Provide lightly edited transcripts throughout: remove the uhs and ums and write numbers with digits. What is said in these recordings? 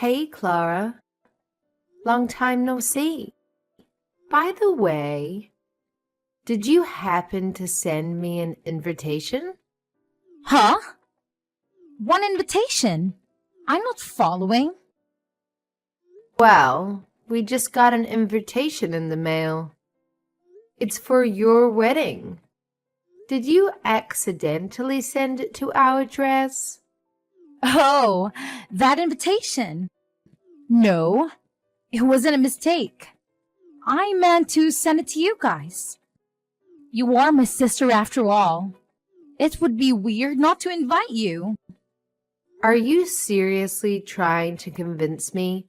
Hey, Clara. Long time no see. By the way, did you happen to send me an invitation? Huh? One invitation? I'm not following. Well, we just got an invitation in the mail. It's for your wedding. Did you accidentally send it to our address? Oh, that invitation. No, it wasn't a mistake. I meant to send it to you guys. You are my sister after all. It would be weird not to invite you. Are you seriously trying to convince me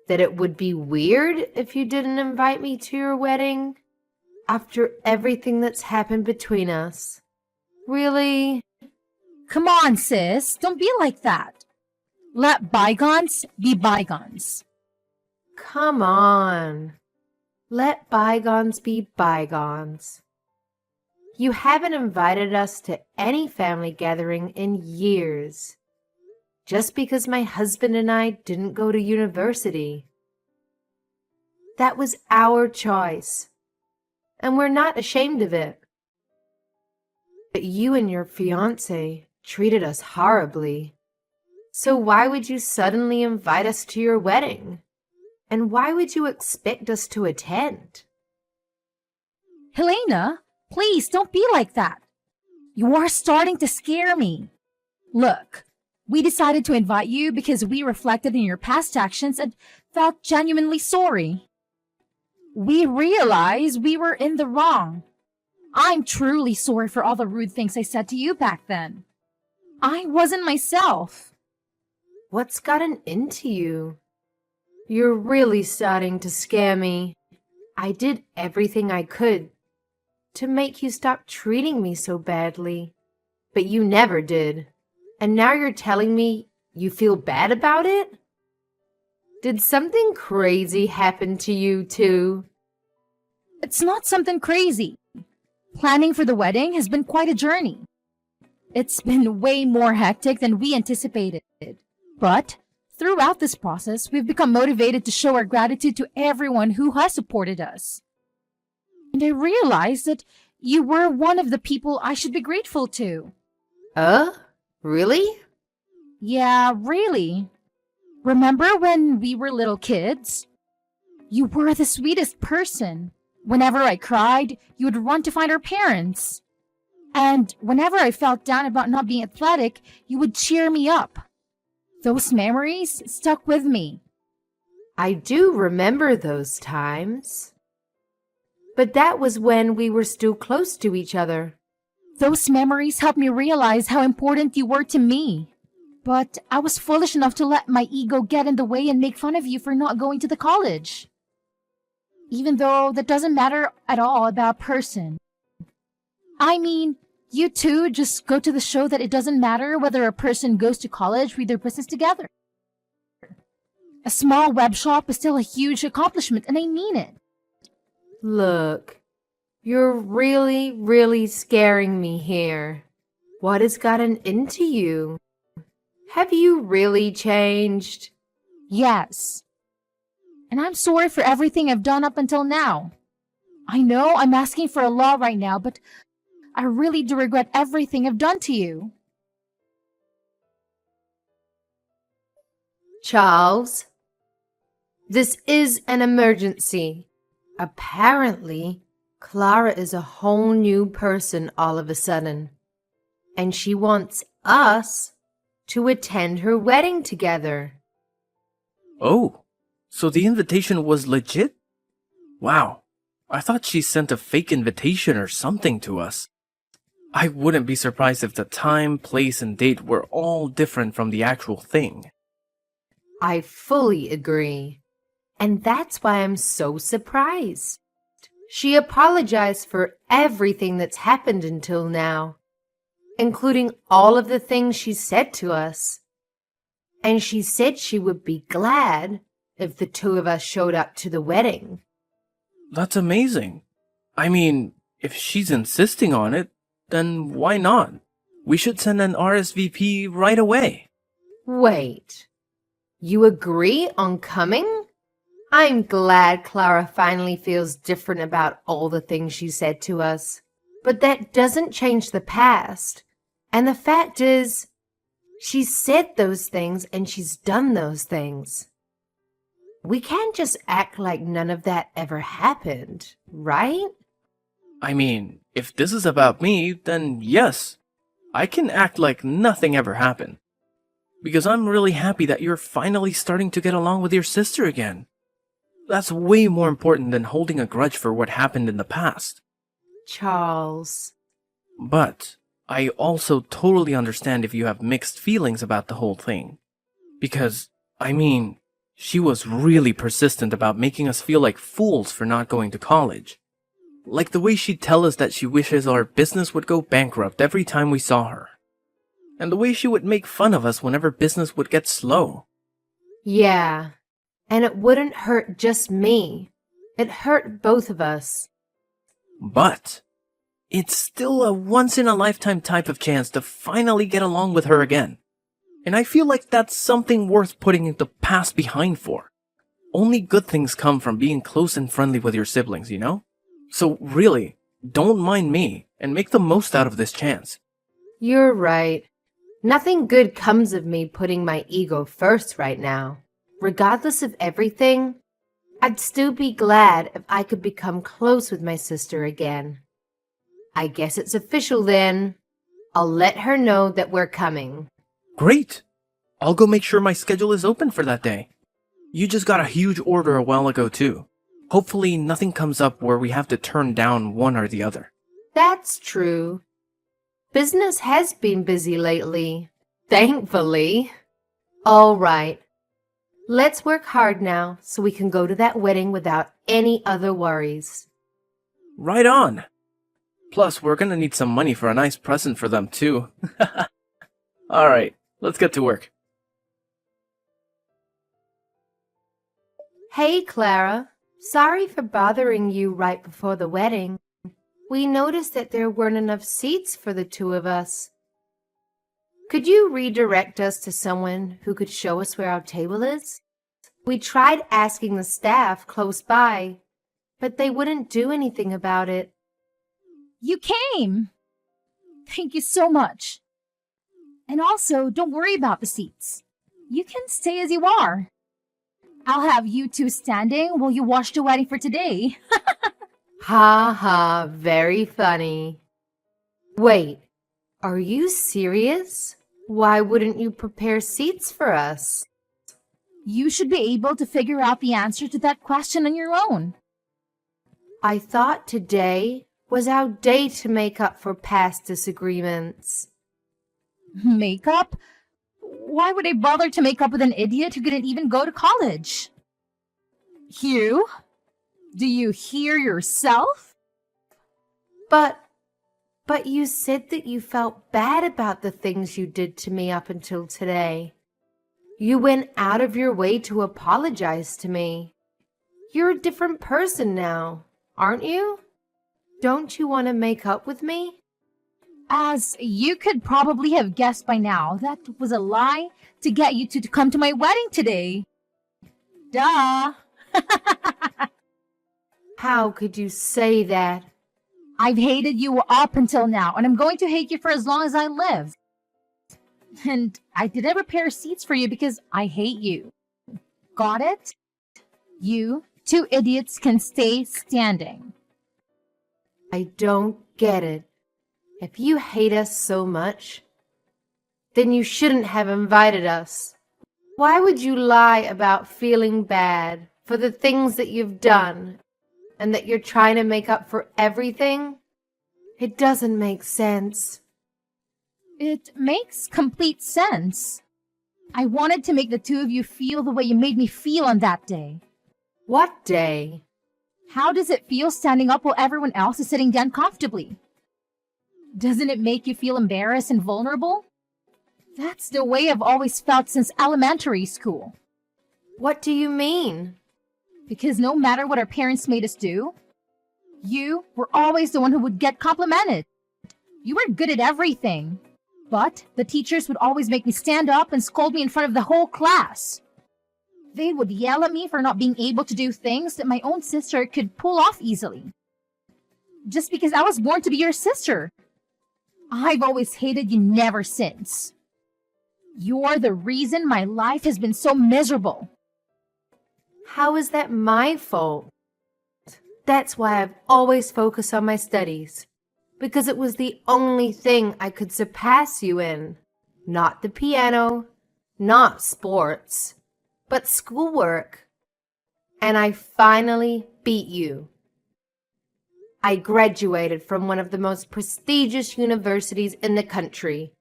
that it would be weird if you didn't invite me to your wedding? After everything that's happened between us? Really? Come on, sis, don't be like that. Let bygones be bygones. Come on. Let bygones be bygones. You haven't invited us to any family gathering in years, just because my husband and I didn't go to university. That was our choice, and we're not ashamed of it. But you and your fiancé treated us horribly. So why would you suddenly invite us to your wedding? And why would you expect us to attend? Helena, please don't be like that. You are starting to scare me. Look, we decided to invite you because we reflected in your past actions and felt genuinely sorry. We realized we were in the wrong. I'm truly sorry for all the rude things I said to you back then. I wasn't myself. What's gotten into you? You're really starting to scare me. I did everything I could to make you stop treating me so badly, but you never did. And now you're telling me you feel bad about it? Did something crazy happen to you too? It's not something crazy. Planning for the wedding has been quite a journey. It's been way more hectic than we anticipated. But throughout this process, we've become motivated to show our gratitude to everyone who has supported us. And I realized that you were one of the people I should be grateful to. Really? Yeah, really. Remember when we were little kids? You were the sweetest person. Whenever I cried, you would run to find our parents. And whenever I felt down about not being athletic, you would cheer me up. Those memories stuck with me. I do remember those times. But that was when we were still close to each other. Those memories helped me realize how important you were to me. But I was foolish enough to let my ego get in the way and make fun of you for not going to the college. Even though that doesn't matter at all about a person. I mean, you two just go to the show that it doesn't matter whether a person goes to college with their business together. A small web shop is still a huge accomplishment, and I mean it. Look, you're really scaring me here. What has gotten into you? Have you really changed? Yes. And I'm sorry for everything I've done up until now. I know I'm asking for a law right now, but I really do regret everything I've done to you. Charles, this is an emergency. Apparently, Clara is a whole new person all of a sudden, and she wants us to attend her wedding together. Oh, so the invitation was legit? Wow, I thought she sent a fake invitation or something to us. I wouldn't be surprised if the time, place, and date were all different from the actual thing. I fully agree. And that's why I'm so surprised. She apologized for everything that's happened until now, including all of the things she said to us. And she said she would be glad if the two of us showed up to the wedding. That's amazing. I mean, if she's insisting on it, then why not? We should send an RSVP right away. Wait, You agree on coming? I'm glad Clara finally feels different about all the things she said to us. But that doesn't change the past. And the fact is, she said those things and she's done those things. We can't just act like none of that ever happened, right? I mean, if this is about me, then yes, I can act like nothing ever happened. Because I'm really happy that you're finally starting to get along with your sister again. That's way more important than holding a grudge for what happened in the past. Charles. But I also totally understand if you have mixed feelings about the whole thing. Because, I mean, she was really persistent about making us feel like fools for not going to college. Like the way she'd tell us that she wishes our business would go bankrupt every time we saw her. And the way she would make fun of us whenever business would get slow. Yeah, and it wouldn't hurt just me. It hurt both of us. But it's still a once-in-a-lifetime type of chance to finally get along with her again. And I feel like that's something worth putting the past behind for. Only good things come from being close and friendly with your siblings, you know? So really, don't mind me and make the most out of this chance. You're right. Nothing good comes of me putting my ego first right now. Regardless of everything, I'd still be glad if I could become close with my sister again. I guess it's official then. I'll let her know that we're coming. Great! I'll go make sure my schedule is open for that day. You just got a huge order a while ago too. Hopefully nothing comes up where we have to turn down one or the other. That's true. Business has been busy lately. Thankfully. All right. Let's work hard now so we can go to that wedding without any other worries. Right on! Plus, we're gonna need some money for a nice present for them too. Alright, let's get to work. Hey, Clara. Sorry for bothering you right before the wedding. We noticed that there weren't enough seats for the two of us. Could you redirect us to someone who could show us where our table is? We tried asking the staff close by, but they wouldn't do anything about it. You came! Thank you so much. And also, don't worry about the seats. You can stay as you are. I'll have you two standing while you watch the wedding for today. Ha ha, very funny. Wait, are you serious? Why wouldn't you prepare seats for us? You should be able to figure out the answer to that question on your own. I thought today was our day to make up for past disagreements. Make up? Why would I bother to make up with an idiot who couldn't even go to college? Hugh? Do you hear yourself? But you said that you felt bad about the things you did to me up until today. You went out of your way to apologize to me. You're a different person now, aren't you? Don't you want to make up with me? As you could probably have guessed by now, that was a lie to get you two to come to my wedding today. Duh! How could you say that? I've hated you up until now, and I'm going to hate you for as long as I live. And I didn't prepare seats for you because I hate you. Got it? You two idiots can stay standing. I don't get it. If you hate us so much, then you shouldn't have invited us. Why would you lie about feeling bad for the things that you've done and that you're trying to make up for everything? It doesn't make sense. It makes complete sense. I wanted to make the two of you feel the way you made me feel on that day. What day? How does it feel standing up while everyone else is sitting down comfortably? Doesn't it make you feel embarrassed and vulnerable? That's the way I've always felt since elementary school. What do you mean? Because no matter what our parents made us do, you were always the one who would get complimented. You were good at everything. But the teachers would always make me stand up and scold me in front of the whole class. They would yell at me for not being able to do things that my own sister could pull off easily. Just because I was born to be your sister. I've always hated you never since. You're the reason my life has been so miserable. How is that my fault? That's why I've always focused on my studies, because it was the only thing I could surpass you in. Not the piano, not sports, but schoolwork. And I finally beat you. I graduated from one of the most prestigious universities in the country,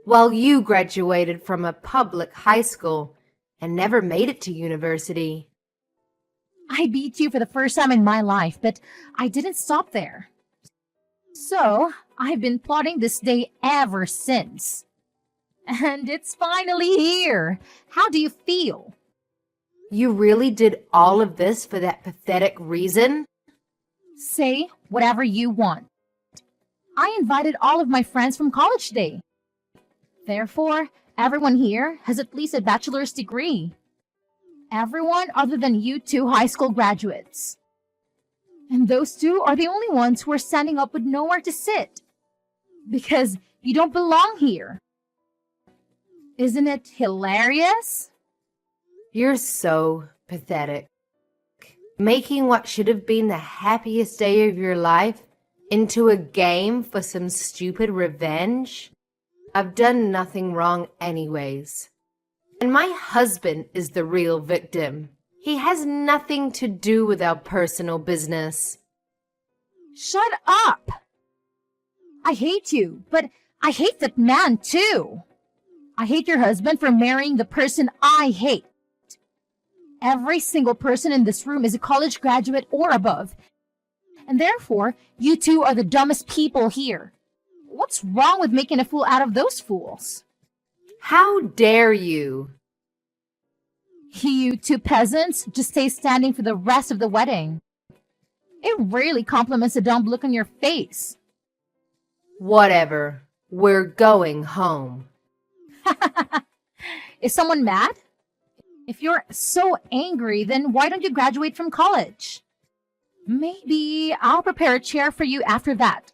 while you graduated from a public high school and never made it to university. I beat you for the first time in my life, but I didn't stop there. So, I've been plotting this day ever since. And it's finally here. How do you feel? You really did all of this for that pathetic reason? Say whatever you want. I invited all of my friends from college day. Therefore, everyone here has at least a bachelor's degree. Everyone other than you two high school graduates. And those two are the only ones who are standing up with nowhere to sit. Because you don't belong here. Isn't it hilarious? You're so pathetic. Making what should have been the happiest day of your life into a game for some stupid revenge? I've done nothing wrong anyways. And my husband is the real victim. He has nothing to do with our personal business. Shut up! I hate you, but I hate that man too. I hate your husband for marrying the person I hate. Every single person in this room is a college graduate or above. And therefore, you two are the dumbest people here. What's wrong with making a fool out of those fools? How dare you? You two peasants just stay standing for the rest of the wedding. It really compliments the dumb look on your face. Whatever. We're going home. Is someone mad? If you're so angry, then why don't you graduate from college? Maybe I'll prepare a chair for you after that.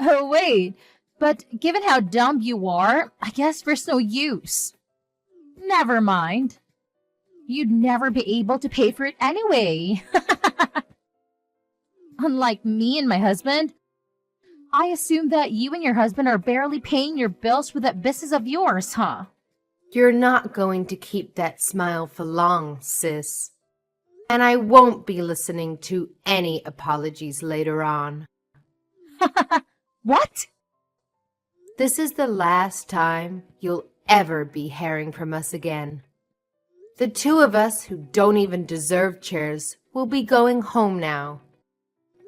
Oh, wait. But given how dumb you are, I guess there's no use. Never mind. You'd never be able to pay for it anyway. Unlike me and my husband, I assume that you and your husband are barely paying your bills with that business of yours, huh? You're not going to keep that smile for long, sis. And I won't be listening to any apologies later on. What? This is the last time you'll ever be hearing from us again. The two of us who don't even deserve chairs will be going home now.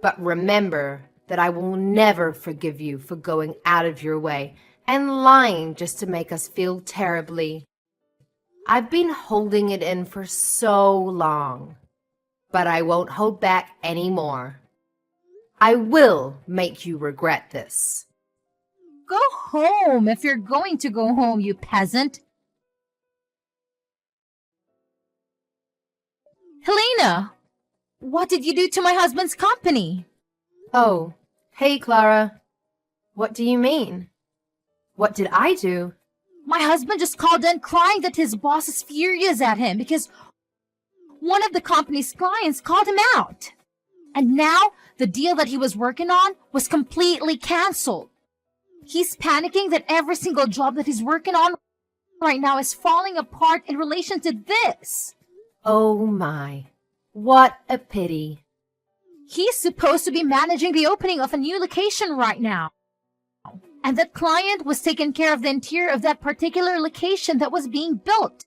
But remember that I will never forgive you for going out of your way and lying just to make us feel terribly. I've been holding it in for so long, but I won't hold back anymore. I will make you regret this. Go home if you're going to go home, you peasant. Helena, what did you do to my husband's company? Oh, hey, Clara. What do you mean? What did I do? My husband just called in crying that his boss is furious at him because one of the company's clients called him out. And now the deal that he was working on was completely canceled. He's panicking that every single job that he's working on right now is falling apart in relation to this. Oh my, what a pity. He's supposed to be managing the opening of a new location right now. And that client was taking care of the interior of that particular location that was being built.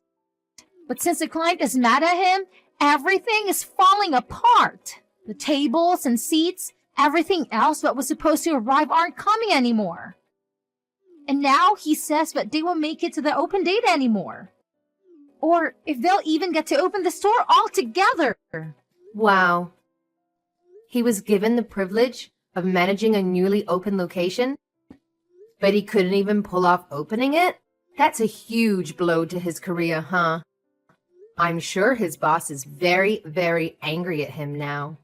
But since the client is mad at him, everything is falling apart. The tables and seats, everything else that was supposed to arrive aren't coming anymore. And now he says that they won't make it to the open date anymore. Or if they'll even get to open the store altogether. Wow. He was given the privilege of managing a newly opened location, but he couldn't even pull off opening it? That's a huge blow to his career, huh? I'm sure his boss is very, very angry at him now.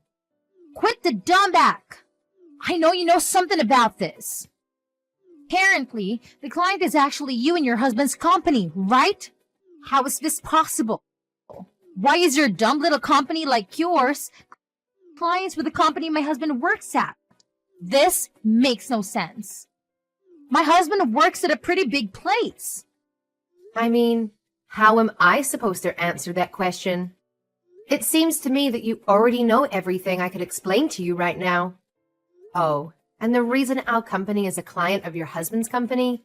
Quit the dumb back! I know you know something about this. Apparently, the client is actually you and your husband's company, right? How is this possible? Why is your dumb little company like yours clients with the company my husband works at? This makes no sense. My husband works at a pretty big place. I mean, how am I supposed to answer that question? It seems to me that you already know everything I could explain to you right now. Oh, and the reason our company is a client of your husband's company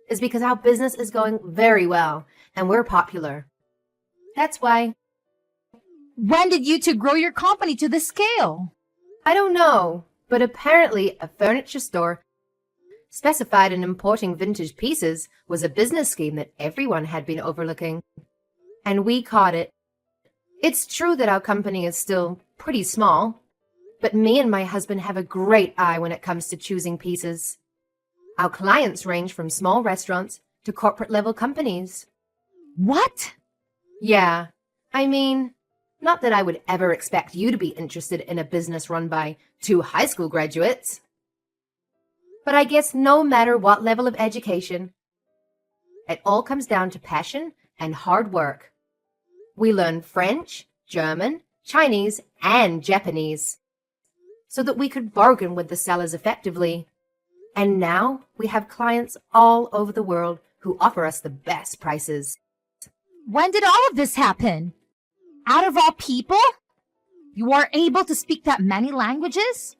is because our business is going very well and we're popular. That's why. When did you two grow your company to this scale? I don't know, but apparently a furniture store specified in importing vintage pieces was a business scheme that everyone had been overlooking. And we caught it. It's true that our company is still pretty small, but me and my husband have a great eye when it comes to choosing pieces. Our clients range from small restaurants to corporate-level companies. What? Yeah, I mean, not that I would ever expect you to be interested in a business run by 2 high school graduates. But I guess no matter what level of education, it all comes down to passion and hard work. We learn French, German, Chinese, and Japanese so that we could bargain with the sellers effectively. And now we have clients all over the world who offer us the best prices. When did all of this happen? Out of all people? You are able to speak that many languages?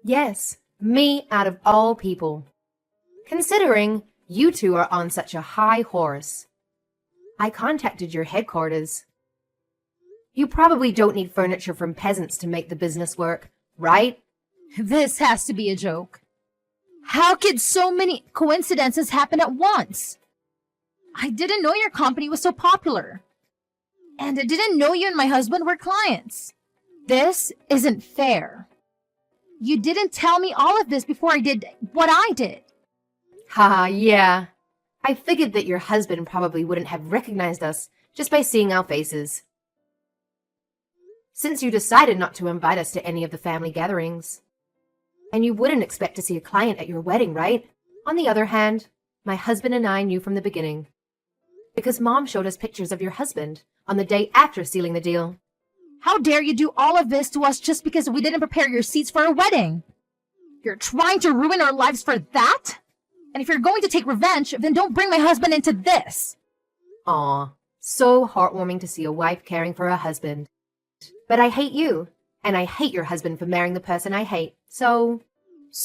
Yes, me out of all people. Considering you two are on such a high horse. I contacted your headquarters. You probably don't need furniture from peasants to make the business work, right? This has to be a joke. How could so many coincidences happen at once? I didn't know your company was so popular. And I didn't know you and my husband were clients. This isn't fair. You didn't tell me all of this before I did what I did. Haha, yeah. I figured that your husband probably wouldn't have recognized us just by seeing our faces. Since you decided not to invite us to any of the family gatherings. And you wouldn't expect to see a client at your wedding, right? On the other hand, my husband and I knew from the beginning. Because Mom showed us pictures of your husband on the day after sealing the deal. How dare you do all of this to us just because we didn't prepare your seats for a wedding? You're trying to ruin our lives for that? And if you're going to take revenge, then don't bring my husband into this. Aw, so heartwarming to see a wife caring for her husband. But I hate you, and I hate your husband for marrying the person I hate. So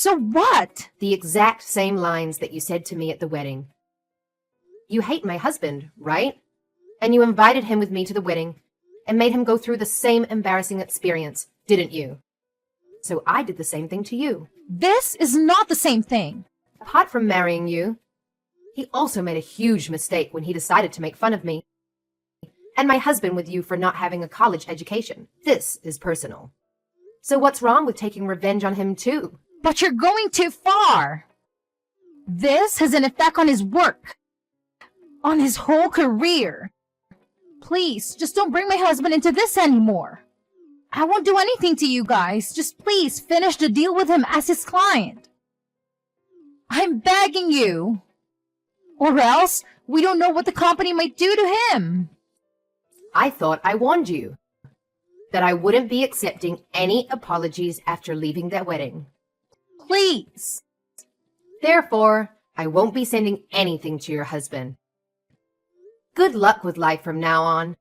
what? The exact same lines that you said to me at the wedding. You hate my husband, right? And you invited him with me to the wedding and made him go through the same embarrassing experience, didn't you? So I did the same thing to you. This is not the same thing. Apart from marrying you, he also made a huge mistake when he decided to make fun of me. And my husband with you for not having a college education. This is personal. So what's wrong with taking revenge on him too? But you're going too far. This has an effect on his work. On his whole career. Please, just don't bring my husband into this anymore. I won't do anything to you guys. Just please finish the deal with him as his client. I'm begging you. Or else, we don't know what the company might do to him. I thought I warned you that I wouldn't be accepting any apologies after leaving that wedding. Please. Therefore, I won't be sending anything to your husband. Good luck with life from now on.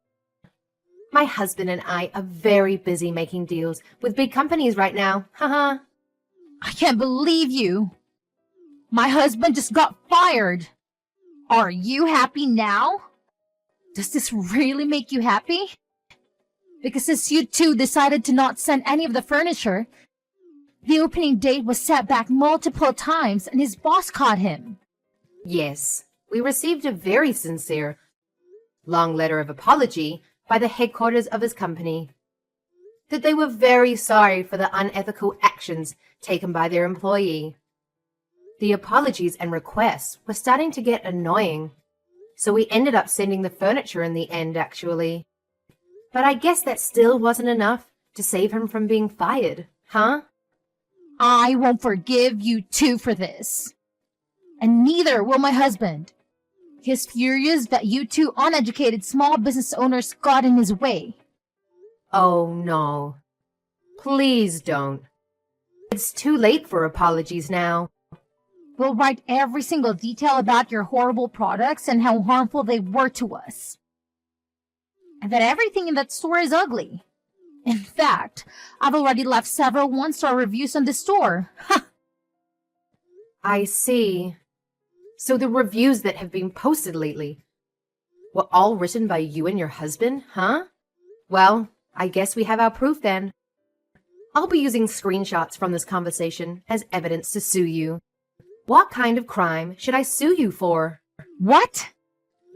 My husband and I are very busy making deals with big companies right now. Haha. I can't believe you. My husband just got fired. Are you happy now? Does this really make you happy? Because since you two decided to not send any of the furniture, the opening date was set back multiple times and his boss caught him. Yes, we received a very sincere, long letter of apology by the headquarters of his company. That they were very sorry for the unethical actions taken by their employee. The apologies and requests were starting to get annoying. So we ended up sending the furniture in the end, actually. But I guess that still wasn't enough to save him from being fired, huh? I won't forgive you two for this. And neither will my husband. He's furious that you two uneducated small business owners got in his way. Oh no. Please don't. It's too late for apologies now. We'll write every single detail about your horrible products and how harmful they were to us. And that everything in that store is ugly. In fact, I've already left several one-star reviews on the store. Ha! I see. So the reviews that have been posted lately were all written by you and your husband, huh? Well, I guess we have our proof then. I'll be using screenshots from this conversation as evidence to sue you. What kind of crime should I sue you for? What?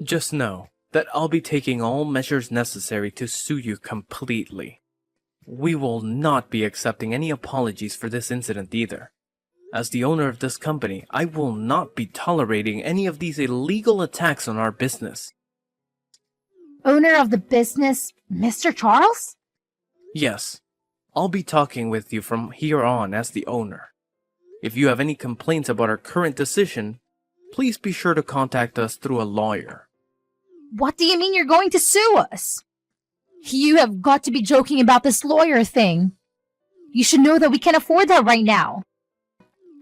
Just know that I'll be taking all measures necessary to sue you completely. We will not be accepting any apologies for this incident either. As the owner of this company, I will not be tolerating any of these illegal attacks on our business. Owner of the business, Mr. Charles? Yes, I'll be talking with you from here on as the owner. If you have any complaints about our current decision, please be sure to contact us through a lawyer. What do you mean you're going to sue us? You have got to be joking about this lawyer thing. You should know that we can't afford that right now.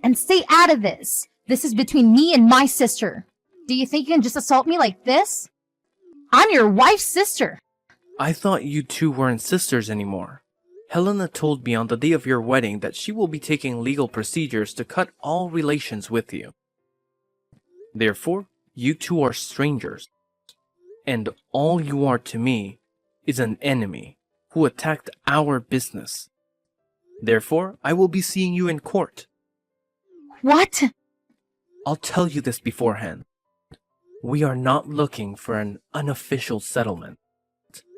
And stay out of this. This is between me and my sister. Do you think you can just assault me like this? I'm your wife's sister. I thought you two weren't sisters anymore. Helena told me on the day of your wedding that she will be taking legal procedures to cut all relations with you. Therefore, you two are strangers. And all you are to me is an enemy who attacked our business. Therefore, I will be seeing you in court. What? I'll tell you this beforehand. We are not looking for an unofficial settlement.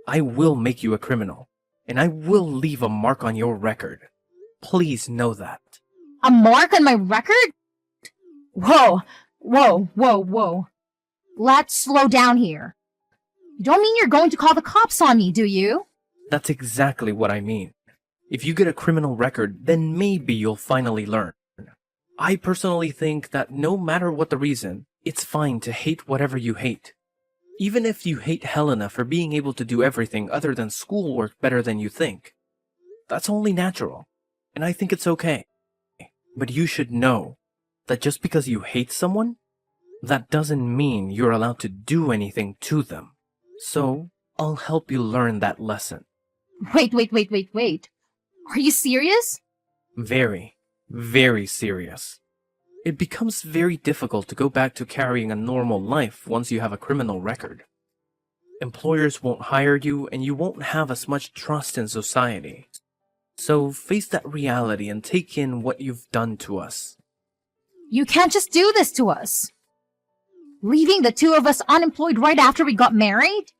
I will make you a criminal, and I will leave a mark on your record. Please know that. A mark on my record? Whoa, whoa, whoa, whoa. Let's slow down here. You don't mean you're going to call the cops on me, do you? That's exactly what I mean. If you get a criminal record, then maybe you'll finally learn. I personally think that no matter what the reason, it's fine to hate whatever you hate. Even if you hate Helena for being able to do everything other than schoolwork better than you think. That's only natural, and I think it's okay. But you should know that just because you hate someone, that doesn't mean you're allowed to do anything to them. So, I'll help you learn that lesson. Wait. Are you serious? Very, very serious. It becomes very difficult to go back to carrying a normal life once you have a criminal record. Employers won't hire you and you won't have as much trust in society. So face that reality and take in what you've done to us. You can't just do this to us. Leaving the two of us unemployed right after we got married?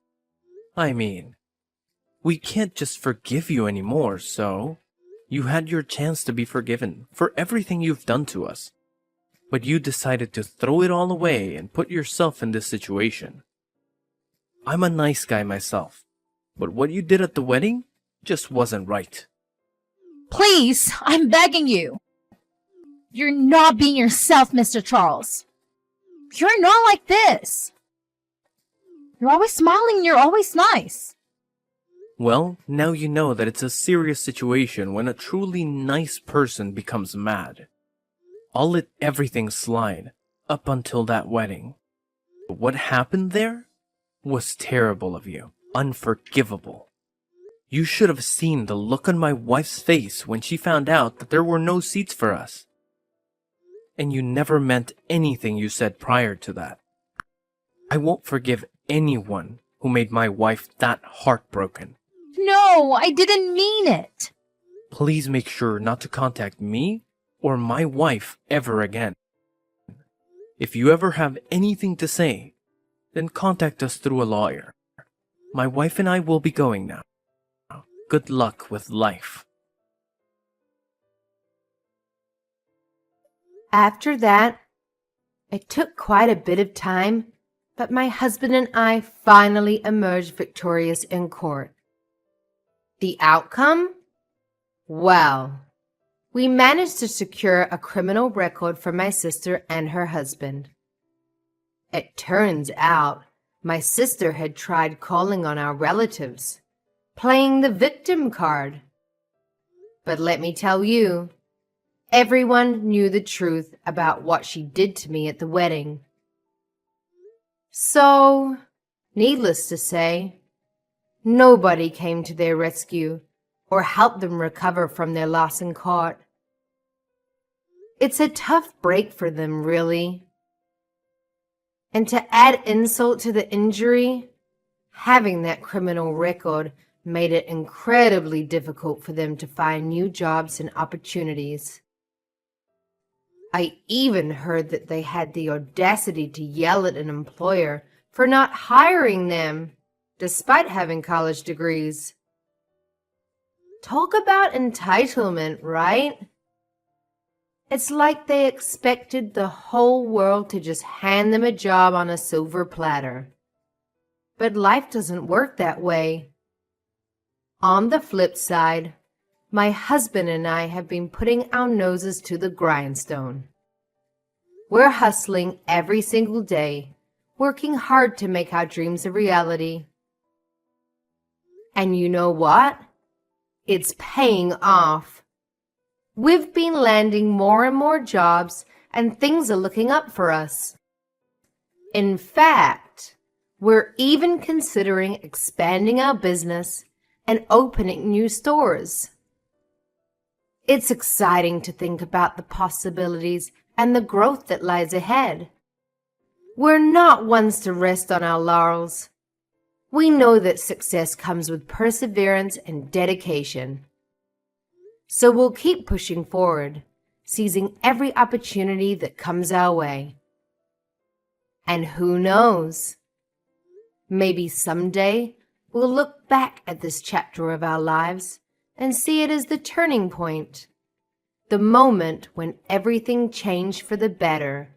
I mean, we can't just forgive you anymore, so you had your chance to be forgiven for everything you've done to us. But you decided to throw it all away and put yourself in this situation. I'm a nice guy myself, but what you did at the wedding just wasn't right. Please, I'm begging you. You're not being yourself, Mr. Charles. You're not like this. You're always smiling and you're always nice. Well, now you know that it's a serious situation when a truly nice person becomes mad. I'll let everything slide up until that wedding. But what happened there was terrible of you, unforgivable. You should have seen the look on my wife's face when she found out that there were no seats for us. And you never meant anything you said prior to that. I won't forgive anyone who made my wife that heartbroken. No, I didn't mean it. Please make sure not to contact me or my wife ever again. If you ever have anything to say, then contact us through a lawyer. My wife and I will be going now. Good luck with life. After that, it took quite a bit of time, But my husband and I finally emerged victorious in court. The outcome? Well, we managed to secure a criminal record for my sister and her husband. It turns out my sister had tried calling on our relatives, playing the victim card. But let me tell you, everyone knew the truth about what she did to me at the wedding. So, needless to say, nobody came to their rescue or helped them recover from their loss in court. It's a tough break for them, really. And to add insult to the injury, having that criminal record made it incredibly difficult for them to find new jobs and opportunities. I even heard that they had the audacity to yell at an employer for not hiring them, despite having college degrees. Talk about entitlement, right? It's like they expected the whole world to just hand them a job on a silver platter. But life doesn't work that way. On the flip side, my husband and I have been putting our noses to the grindstone. We're hustling every single day, working hard to make our dreams a reality. And you know what? It's paying off. We've been landing more and more jobs, and things are looking up for us. In fact, we're even considering expanding our business and opening new stores. It's exciting to think about the possibilities and the growth that lies ahead. We're not ones to rest on our laurels. We know that success comes with perseverance and dedication. So we'll keep pushing forward, seizing every opportunity that comes our way. And who knows? Maybe someday we'll look back at this chapter of our lives and see it as the turning point, the moment when everything changed for the better.